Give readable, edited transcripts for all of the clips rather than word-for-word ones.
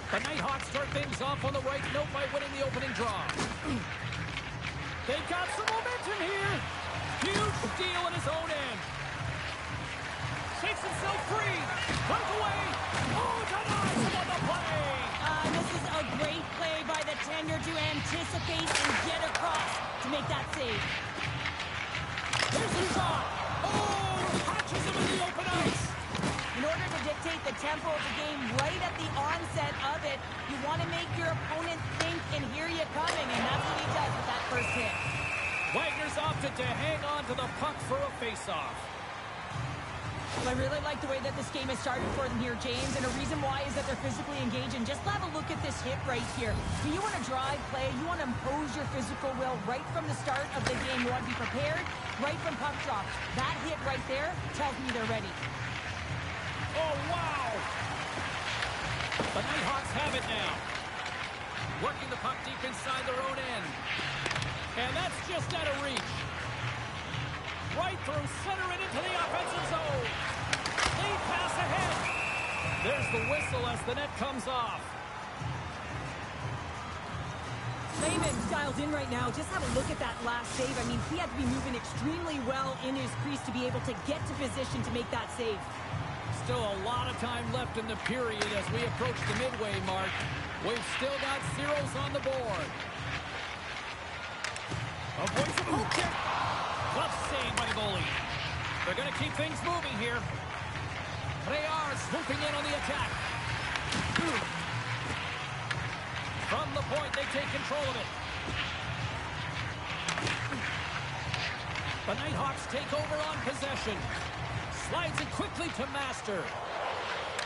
The Nighthawks start things off on the right note by winning the opening draw. They've got some momentum here. Huge steal in his own end. Shakes himself free. Runs away. Oh, denies him on the play. This is a great play by the tender to anticipate and get across to make that save. Here's the shot. Oh, catches him in the open ice. In order to dictate the tempo of the game right at the onset of it, you want to make your opponent think and hear you coming, and that's what he does with that first hit. Wagner's opted to hang on to the puck for a face-off. I really like the way that this game has started for them here, James, and a reason why is that they're physically engaged. And just have a look at this hit right here. When you want to drive play, you want to impose your physical will right from the start of the game. You want to be prepared right from puck drop. That hit right there tells me they're ready. Oh, wow! The Nighthawks have it now. Working the puck deep inside their own end. And that's just out of reach. Right through center and into the offensive zone. Lead pass ahead. There's the whistle as the net comes off. Lehman's dialed in right now. Just have a look at that last save. I mean, he had to be moving extremely well in his crease to be able to get to position to make that save. Still a lot of time left in the period as we approach the midway mark. We've still got zeros on the board. Avoids a hook kick. Tough save by the goalie. They're going to keep things moving here. They are swooping in on the attack. From the point, they take control of it. The Nighthawks take over on possession. Slides it quickly to Master.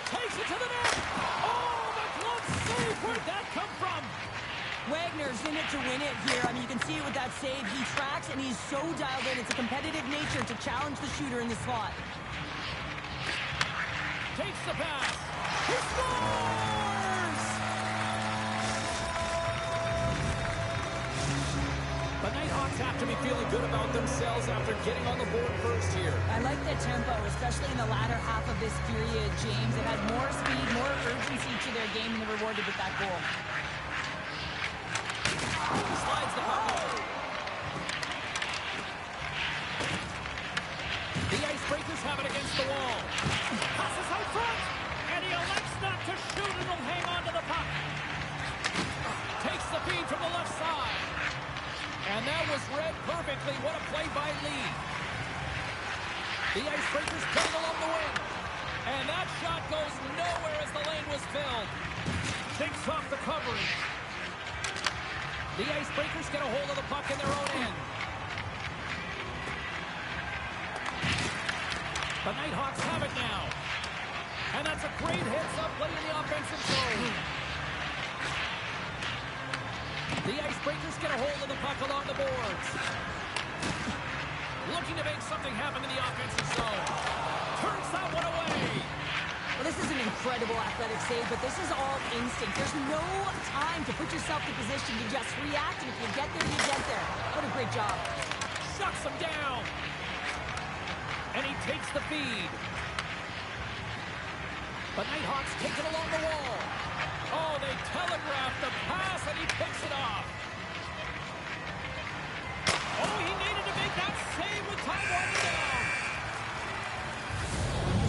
Takes it to the net. Oh, the glove save. Where'd that come from? Wagner's in it to win it here. I mean, you can see it with that save. He tracks, and he's so dialed in. It's a competitive nature to challenge the shooter in the slot. Takes the pass. He scores! The Nighthawks have to be feeling good about themselves after getting on the board first here. I like the tempo, especially in the latter half of this period, James. They've had more speed, more urgency to their game, and they're rewarded with that goal. Slides the puck over. The Icebreakers have it against the wall. Passes out front, and he elects not to shoot and will hang on to the puck. Takes the feed from the left side. And that was read perfectly. What a play by Lee. The Icebreakers play it along the wing. And that shot goes nowhere as the lane was filled. Takes off the coverage. The Icebreakers get a hold of the puck in their own end. The Nighthawks have it now. And that's a great heads-up play in the offensive zone. The Icebreakers get a hold of the puck along the boards. Looking to make something happen in the offensive zone. Turns that one away. Well, this is an incredible athletic save, but this is all instinct. There's no time to put yourself in position to just react, and if you get there, you get there. What a great job. Shuts him down. And he takes the feed. The Nighthawks take it along the wall. Oh, they telegraph the pass, and he picks it off. Oh, he needed to make that save with time winding down.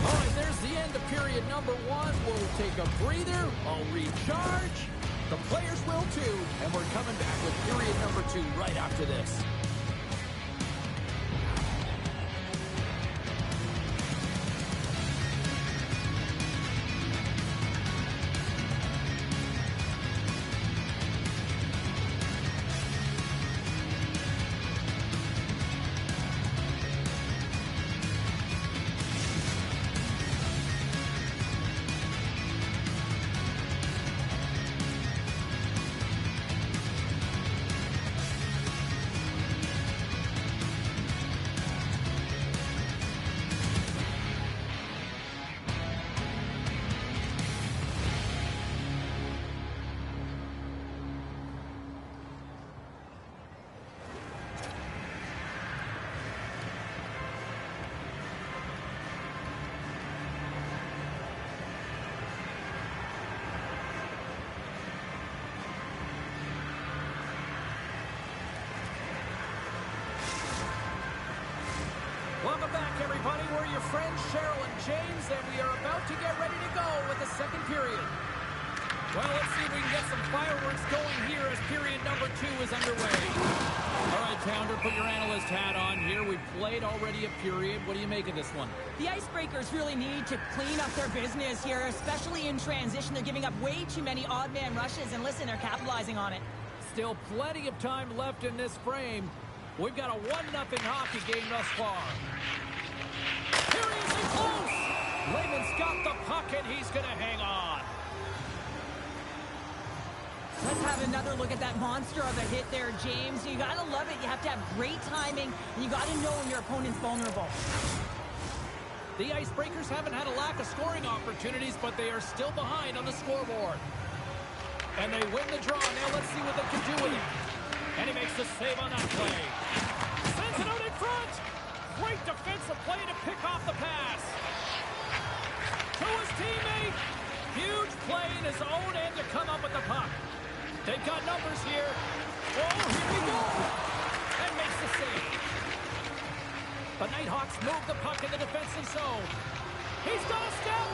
All right, there's the end of period number one. We'll take a breather. I'll recharge. The players will too. And we're coming back with period number two right after this. friends Cheryl and James, and we are about to get ready to go with the second period. Well, let's see if we can get some fireworks going here as period number 2 is underway. All right, Pounder, put your analyst hat on here. We've played already a period. What do you make of this one? The Icebreakers really need to clean up their business here, especially in transition. They're giving up way too many odd man rushes, and listen, they're capitalizing on it. Still plenty of time left in this frame. We've got a 1-0 hockey game thus far. Here he is in close. Lehman's got the puck, and he's going to hang on. Let's have another look at that monster of a hit there, James. You got to love it. You have to have great timing, and you got to know when your opponent's vulnerable. The Icebreakers haven't had a lack of scoring opportunities, but they are still behind on the scoreboard. And they win the draw. Now let's see what they can do with it. And he makes the save on that play. Sends it out in front. Great defensive play to pick off the pass. To his teammate. Huge play in his own end to come up with the puck. They've got numbers here. Oh, here we go. And makes the save. The Nighthawks move the puck in the defensive zone. He's got a step.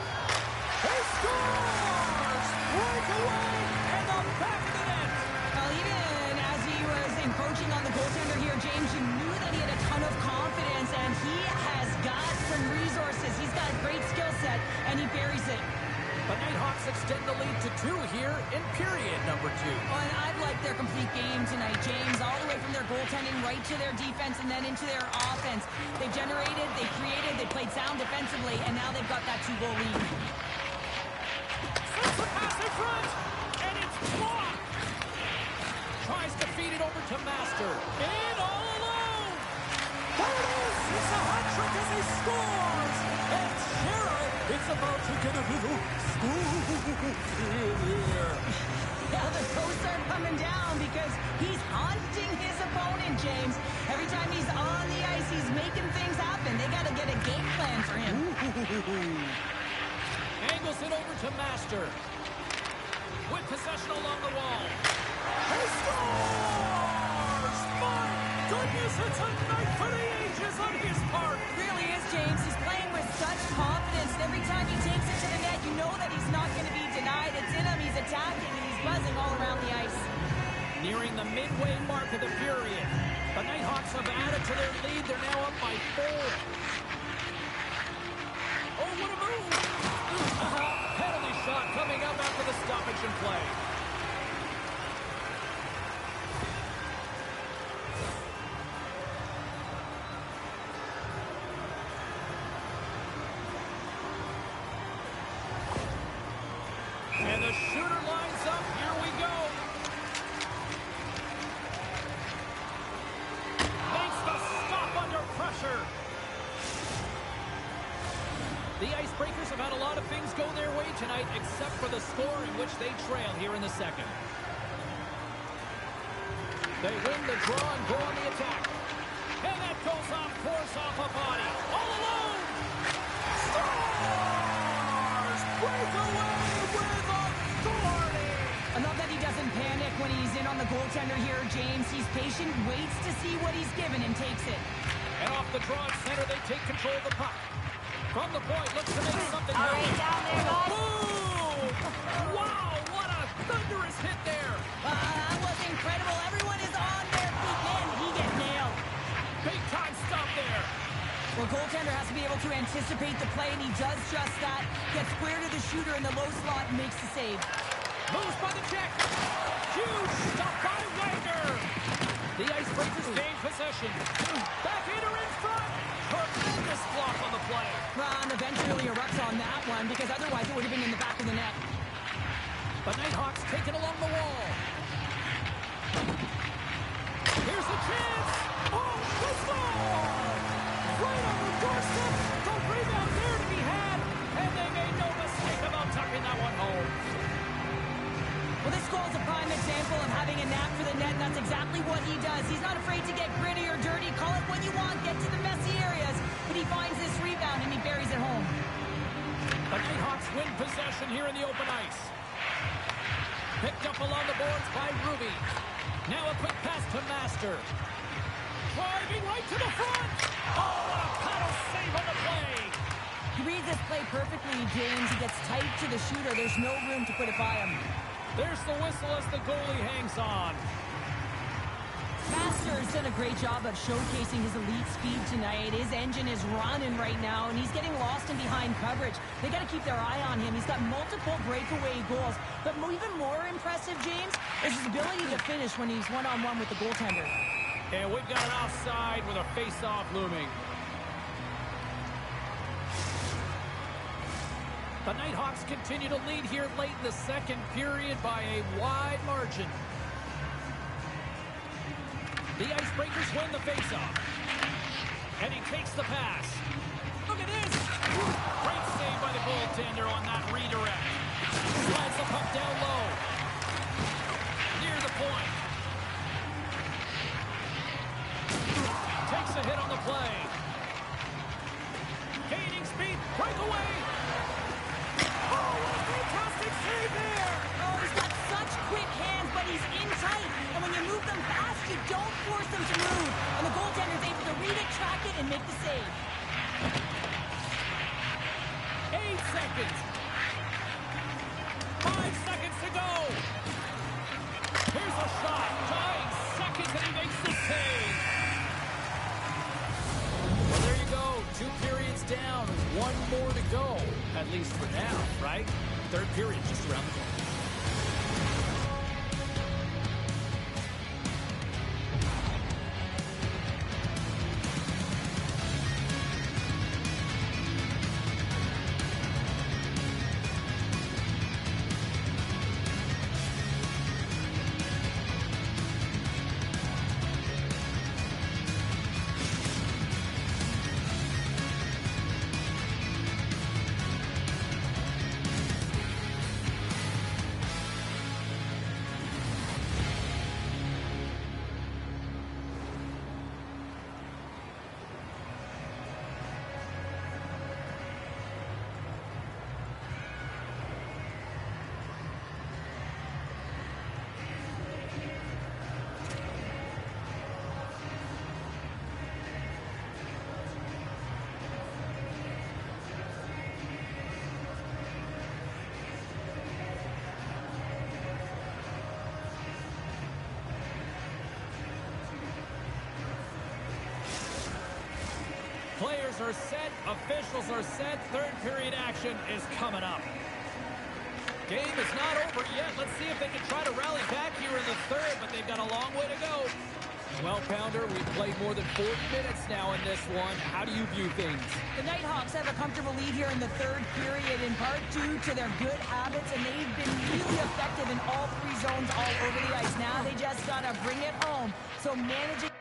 He scores! Breakaway and the back of the net. Well, even as he was encroaching on the goaltender here, James, you knew that he had a ton of confidence, and he has got some resources. He's got a great skill set, and he buries it. The Nighthawks extend the lead to 2 here in period number 2. Well, and I've liked their complete game tonight, James, all the way from their goaltending right to their defense and then into their offense. They've generated, they've created, they played sound defensively, and now they've got that 2-goal lead. Sends the pass in front, and it's blocked. Tries to feed it over to Master. In all alone. There it is. It's a hot trick as he scores. And Cheryl is about to get a little here. Yeah, the posts are coming down because he's haunting his opponent, James. Every time he's on the ice, he's making things happen. They got to get a game plan for him. Angles it over to Master. With possession along the wall. He scores! My goodness, it's a night for the ages on his part. It really is, James. He's playing with such confidence. Every time he takes it to the net, you know that he's not going to be denied. It's in him. He's attacking, and he's buzzing all around the ice. Nearing the midway mark of the period. The Nighthawks have added to their lead. They're now up by 4. Oh, what a move! Penalty shot coming up after the stoppage in play. And the shooter lines up. Here we go. Makes the stop under pressure. The Icebreakers have had a lot of things go their way tonight, except for the score in which they trail here in the second. They win the draw and go on the attack. And that goes off course off a body. All alone. Scores! Breakaway with authority. I love that he doesn't panic when he's in on the goaltender here, James. He's patient, waits to see what he's given, and takes it. And off the draw at center, they take control of the puck. From the point, looks to make something all right, down there, guys. Boom! Wow, what a thunderous hit there. That was incredible. Everyone is on their feet. Man, he gets nailed. Big time stop there. Well, goaltender has to be able to anticipate the play, and he does just that. Gets square to the shooter in the low slot and makes the save. Moves by the check. Huge stop by Wagner. The Icebreakers gain possession. Backhander in front. Tremendous block on the play. Well, the bench really erupts on that one because otherwise it would have been in the back of the net. The Nighthawks take it along the wall. Here's the chance. Oh, the score! Right on the doorstep. The rebound there to be had. And they made no mistake about tucking that one home. Well, this goal is a prime example of having a knack for the net, and that's exactly what he does. He's not afraid to get gritty or dirty. Call it what you want. Get to the messy areas. But he finds this rebound, and he buries it home. The Nighthawks win possession here in the open ice. Picked up along the boards by Ruby. Now a quick pass to Master. Driving right to the front. Oh, what a paddle save on the play. He reads this play perfectly, James. He gets tight to the shooter. There's no room to put it by him. There's the whistle as the goalie hangs on. Master's done a great job of showcasing his elite speed tonight. His engine is running right now, and he's getting lost in behind coverage. They got to keep their eye on him. He's got multiple breakaway goals. But even more impressive, James, is his ability to finish when he's one-on-one with the goaltender. And we've got an offside with a face-off looming. The Nighthawks continue to lead here late in the second period by a wide margin. The Icebreakers win the faceoff. And he takes the pass. Look at this. Great save by the goaltender on that redirect. Slides the puck down low. Near the point. Takes a hit on the play. Gaining speed. Breakaway. Oh, what a fantastic save there. Oh, he's got such quick hands, but he's in tight. And when you move them fast, you don't force them to move. And the goaltender's able to read it, track it, and make the save. 8 seconds. 5 seconds to go. Here's a shot. Tying seconds, and he makes the save. Well, there you go. 2 periods down. 1 more to go. At least for now, right? Third period just around the corner. Players are set, officials are set, third period action is coming up. Game is not over yet. Let's see if they can try to rally back here in the third, but they've got a long way to go. Well, Pounder, we've played more than 40 minutes now in this one. How do you view things? The Nighthawks have a comfortable lead here in the third period, in part due to their good habits, and they've been really effective in all 3 zones all over the ice. Now they just got to bring it home. So managing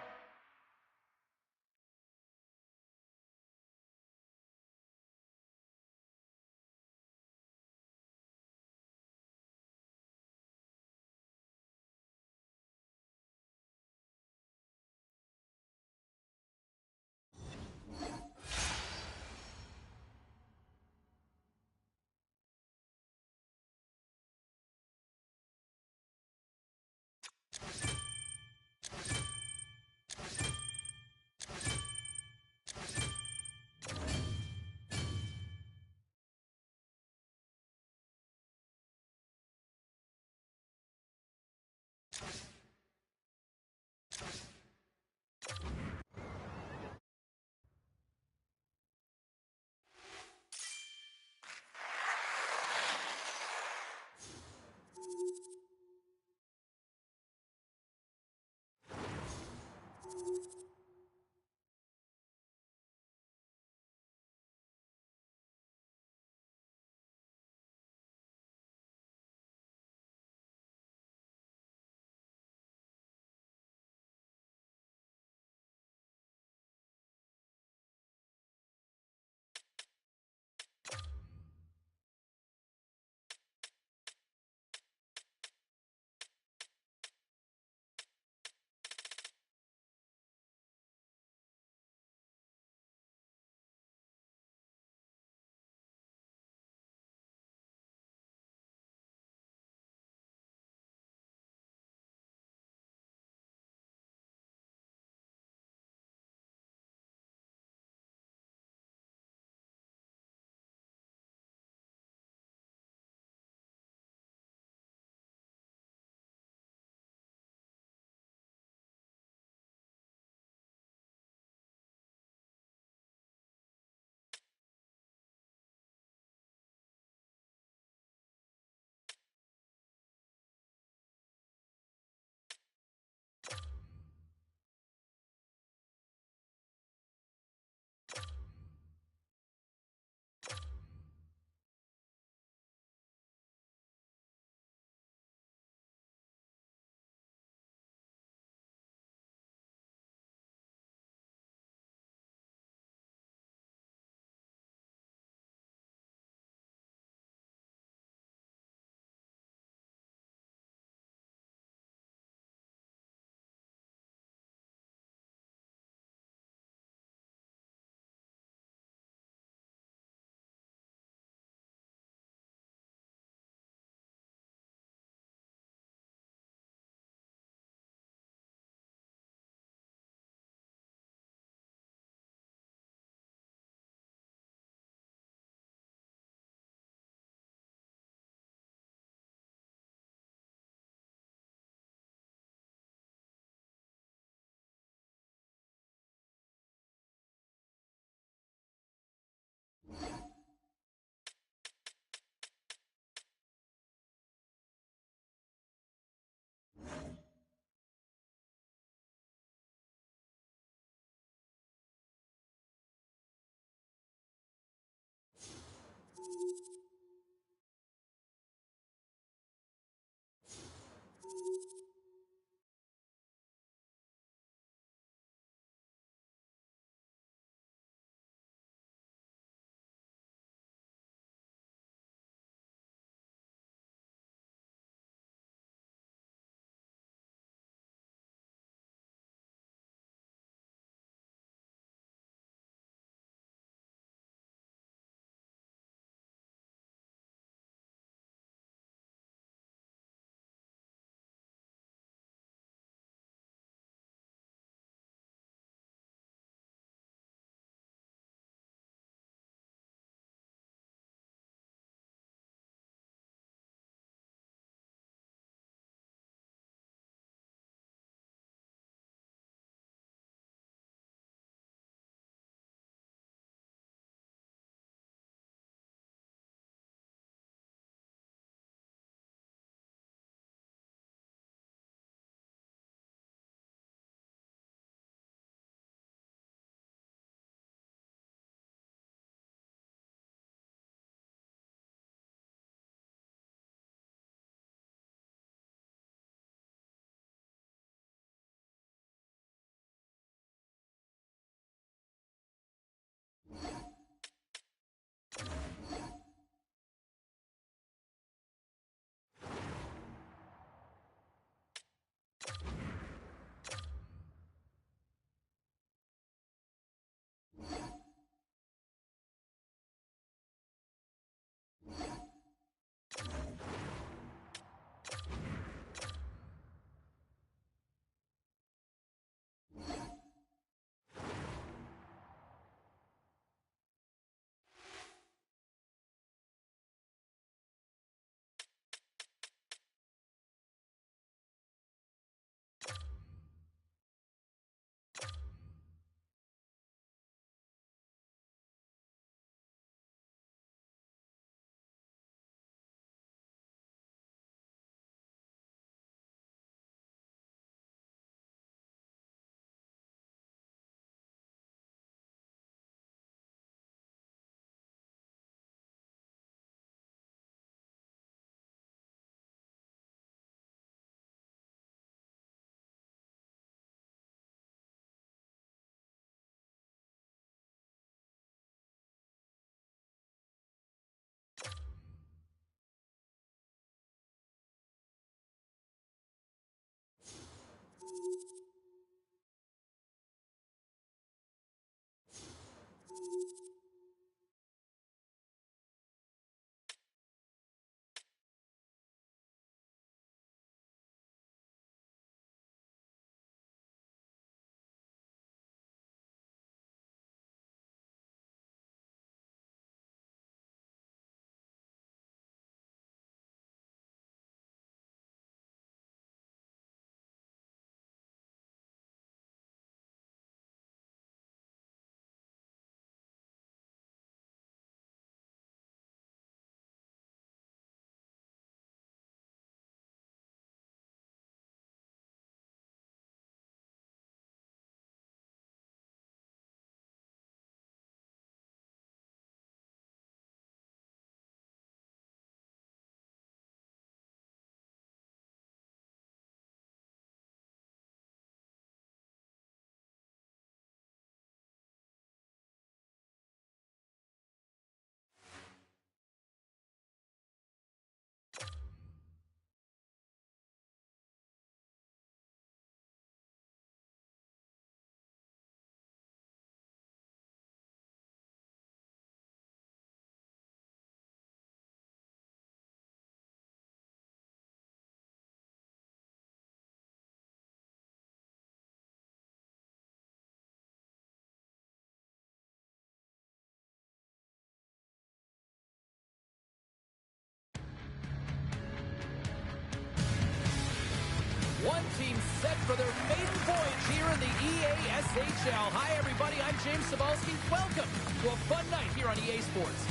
One team set for their maiden voyage here in the EASHL. Hi, everybody. I'm James Cebulski. Welcome to a fun night here on EA Sports.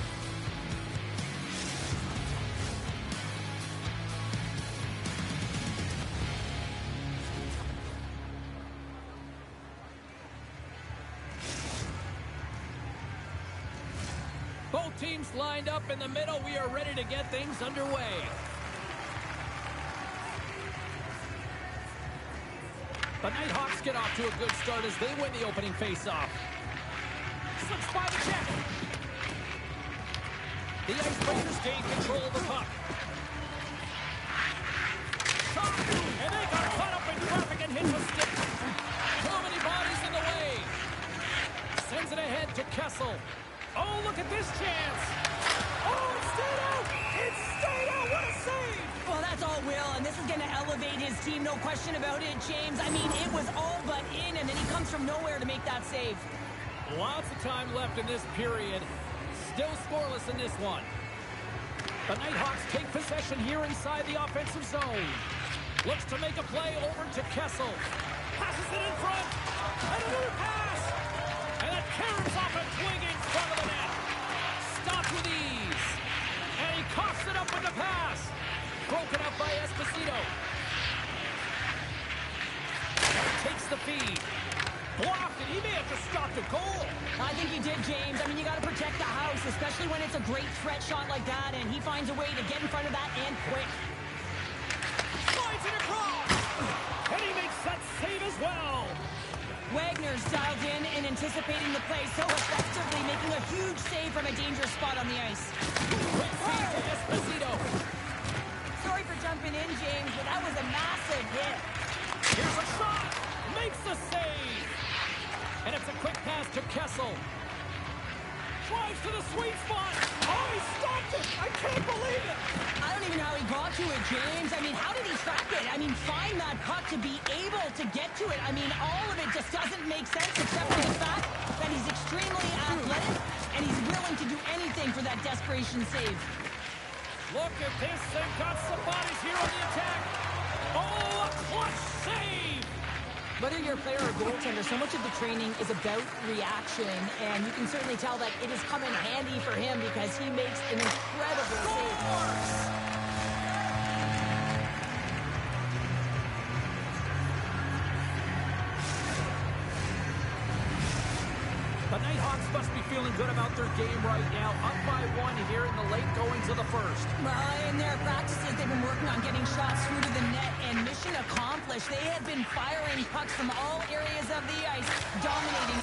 Both teams lined up in the middle. We are ready to get things underway. The Nighthawks get off to a good start as they win the opening faceoff. Slips by the check. The Icebreakers gain control of the puck. Shot, and they got caught up in traffic and hit the stick. Too many bodies in the way. Sends it ahead to Kessel. Oh, look at this chance. Oh, it stayed out. It stayed out. What a save. Well, that's all Will, and this is going to elevate his team, no question about it, James. I mean, it was all but in, and then he comes from nowhere to make that save. Lots of time left in this period. Still scoreless in this one. The Nighthawks take possession here inside the offensive zone. Looks to make a play over to Kessel. Passes it in front. And another pass. And that carries off a twig in front of the net. Stopped with ease. And he coughs it up with the pass. Broken up by Esposito. Takes the feed. Blocked, and he may have just stopped a goal. I think he did, James. I mean, you got to protect the house, especially when it's a great threat shot like that, and he finds a way to get in front of that and quick. Slides it across. And he makes that save as well. Wagner's dialed in and anticipating the play so effectively, making a huge save from a dangerous spot on the ice. Quick feed to Esposito. Sorry for jumping in, James, but that was a massive hit. Here's a shot. Makes the save. And it's a quick pass to Kessel. Drives to the sweet spot. Oh, he stopped it. I can't believe it. I don't even know how he got to it, James. I mean, how did he track it? I mean, find that puck to be able to get to it. I mean, all of it just doesn't make sense except for the fact that he's extremely athletic and he's willing to do anything for that desperation save. Look at this. They've got some bodies here on the attack. Oh, a clutch save. Whether you're a player or a goaltender, so much of the training is about reaction, and you can certainly tell that it has come in handy for him because he makes an incredible save. The Nighthawks must be feeling good about their game right now. Up by one here in the late goings of the first. Well, in their practices, they've been working on getting shots through to the net, and mission accomplished. They have been firing pucks from all areas of the ice, dominating.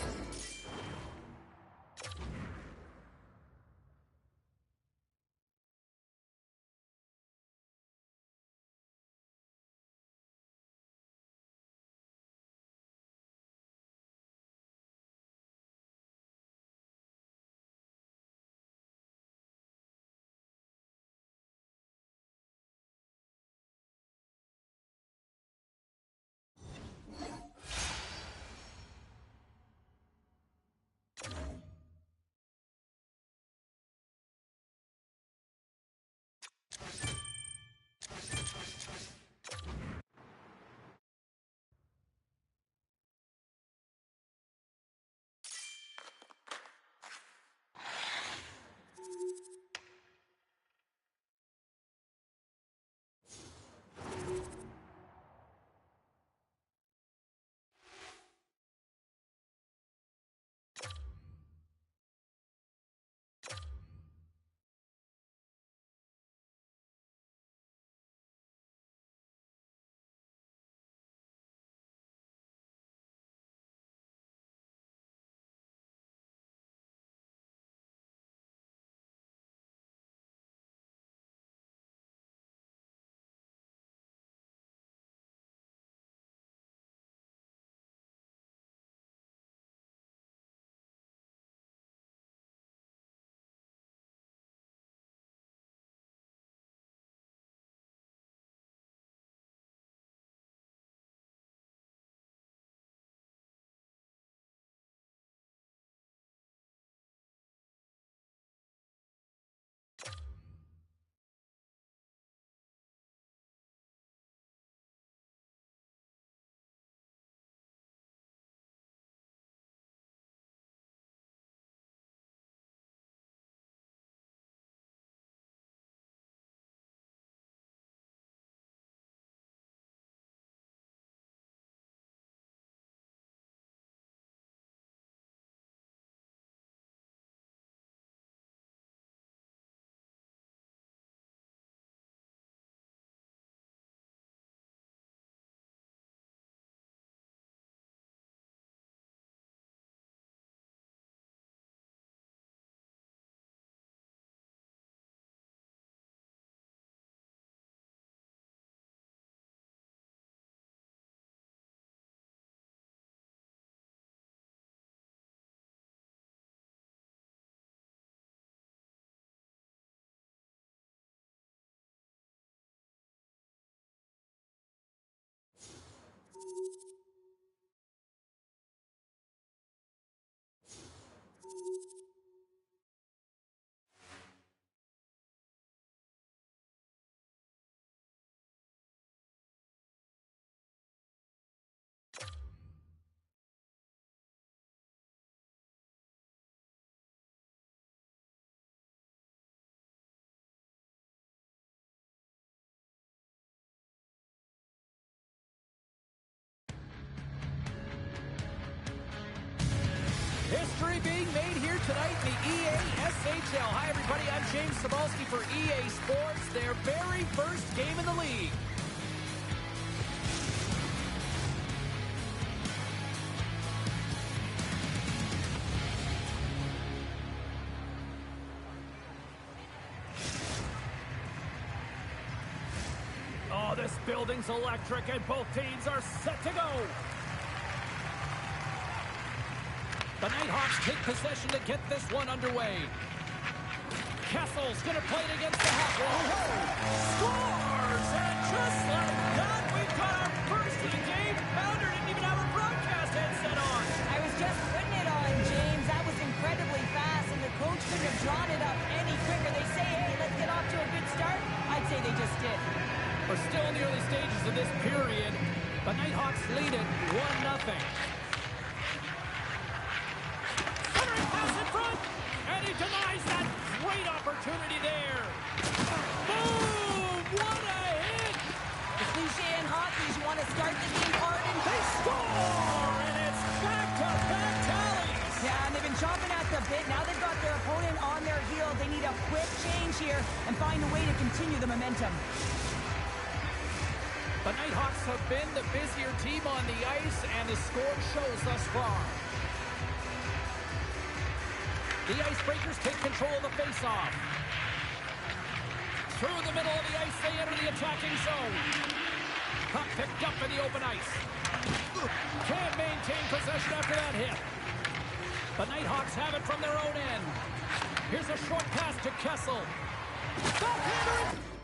History being made here tonight in the EA SHL. Hi, everybody. I'm James Cebulski for EA Sports, their very first game in the league. Oh, this building's electric, and both teams are set to go. The Nighthawks take possession to get this one underway. Kessel's going to play it against the half wall. Scores! And just like that, we've got our first of the game. Pounder didn't even have a broadcast headset on. I was just putting it on, James. That was incredibly fast, and the coach couldn't have drawn it up any quicker. They say, hey, let's get off to a good start. I'd say they just did. We're still in the early stages of this period. The Nighthawks lead it 1-0. And he denies that great opportunity there. Boom! What a hit! The cliche in hockey is you want to start the game hard and They score! And it's back-to-back tallies. yeah, and they've been chomping at the bit. Now they've got their opponent on their heels. They need a quick change here and find a way to continue the momentum. The Nighthawks have been the busier team on the ice, and the score shows thus far. The Icebreakers take control of the faceoff. Through the middle of the ice, they enter the attacking zone. Puck picked up in the open ice. Can't maintain possession after that hit. The Nighthawks have it from their own end. Here's a short pass to Kessel. Backhander!